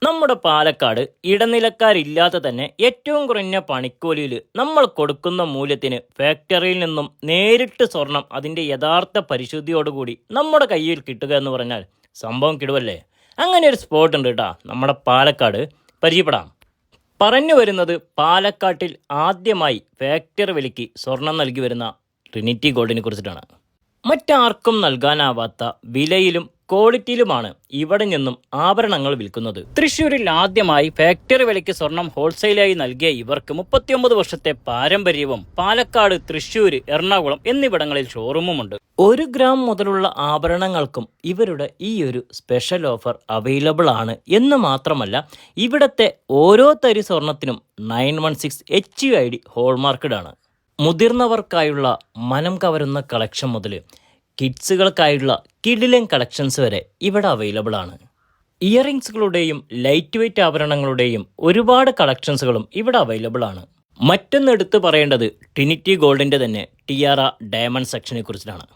നമ്മുടെ പാലക്കാട് ഇടനിലക്കാരില്ലാതെ തന്നെ ഏറ്റവും കുറഞ്ഞ പണിക്കൂലിയിൽ നമ്മൾ കൊടുക്കുന്ന മൂല്യത്തിന് ഫാക്ടറിയിൽ നിന്നും നേരിട്ട് സ്വർണം അതിൻ്റെ യഥാർത്ഥ പരിശുദ്ധിയോടുകൂടി നമ്മുടെ കയ്യിൽ കിട്ടുക എന്ന് പറഞ്ഞാൽ സംഭവം കിടുവല്ലേ. അങ്ങനെ ഒരു സ്പോട്ട് ഉണ്ട് കേട്ടോ നമ്മുടെ പാലക്കാട്, പരിചയപ്പെടാം. പറഞ്ഞു വരുന്നത് പാലക്കാട്ടിൽ ആദ്യമായി ഫാക്ടറി വിലയ്ക്ക് സ്വർണം നൽകി വരുന്ന ട്രിനിറ്റി ഗോൾഡിനെ കുറിച്ചിട്ടാണ്. മറ്റാർക്കും നൽകാനാവാത്ത വിലയിലും ക്വാളിറ്റിയിലുമാണ് ഇവിടെ നിന്നും ആഭരണങ്ങൾ വിൽക്കുന്നത്. തൃശ്ശൂരിൽ ആദ്യമായി ഫാക്ടറി വിലയ്ക്ക് സ്വർണം ഹോൾസെയിലായി നൽകിയ ഇവർക്ക് 39 വർഷത്തെ പാരമ്പര്യവും പാലക്കാട്, തൃശ്ശൂർ, എറണാകുളം എന്നിവിടങ്ങളിൽ ഷോറൂമുമുണ്ട്. 1 ഗ്രാം മുതലുള്ള ആഭരണങ്ങൾക്കും ഇവരുടെ ഈ ഒരു സ്പെഷ്യൽ ഓഫർ അവൈലബിൾ ആണ് എന്ന് മാത്രമല്ല, ഇവിടത്തെ ഓരോ തരി സ്വർണത്തിനും 916 HUID ഹോൾമാർക്കഡ് ആണ്. മുതിർന്നവർക്കായുള്ള മനം കവരുന്ന കളക്ഷൻ മുതൽ കിഡ്സുകൾക്കായുള്ള കിഡിലൻ കളക്ഷൻസ് വരെ ഇവിടെ അവൈലബിൾ ആണ്. ഇയറിങ്സുകളുടെയും ലൈറ്റ് വെയ്റ്റ് ആഭരണങ്ങളുടെയും ഒരുപാട് കളക്ഷൻസുകളും ഇവിടെ അവൈലബിൾ ആണ്. മറ്റൊന്ന് എടുത്തു പറയേണ്ടത് ട്രിനിറ്റി ഗോൾഡിൻ്റെ തന്നെ ടിയാറ ഡയമണ്ട് സെക്ഷനെ കുറിച്ചിട്ടാണ്.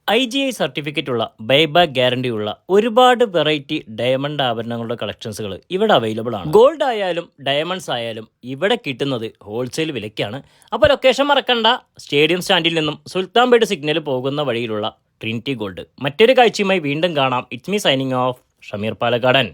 IGI സർട്ടിഫിക്കറ്റ് ഉള്ള ബൈബാക്ക് ഗ്യാരണ്ടി ഉള്ള ഒരുപാട് വെറൈറ്റി ഡയമണ്ട് ആഭരണങ്ങളുടെ കളക്ഷൻസുകൾ ഇവിടെ അവൈലബിൾ ആണ്. ഗോൾഡ് ആയാലും ഡയമണ്ട്സ് ആയാലും ഇവിടെ കിട്ടുന്നത് ഹോൾസെയിൽ വിലയ്ക്കാണ്. അപ്പോൾ ലൊക്കേഷൻ മറക്കണ്ട, സ്റ്റേഡിയം സ്റ്റാൻഡിൽ നിന്നും സുൽത്താൻപേട്ട് സിഗ്നൽ പോകുന്ന വഴിയിലുള്ള ട്രിനിറ്റി ഗോൾഡ്. മറ്റൊരു കാഴ്ചയുമായി വീണ്ടും കാണാം. It's me signing off, Shameer പാലക്കാടൻ.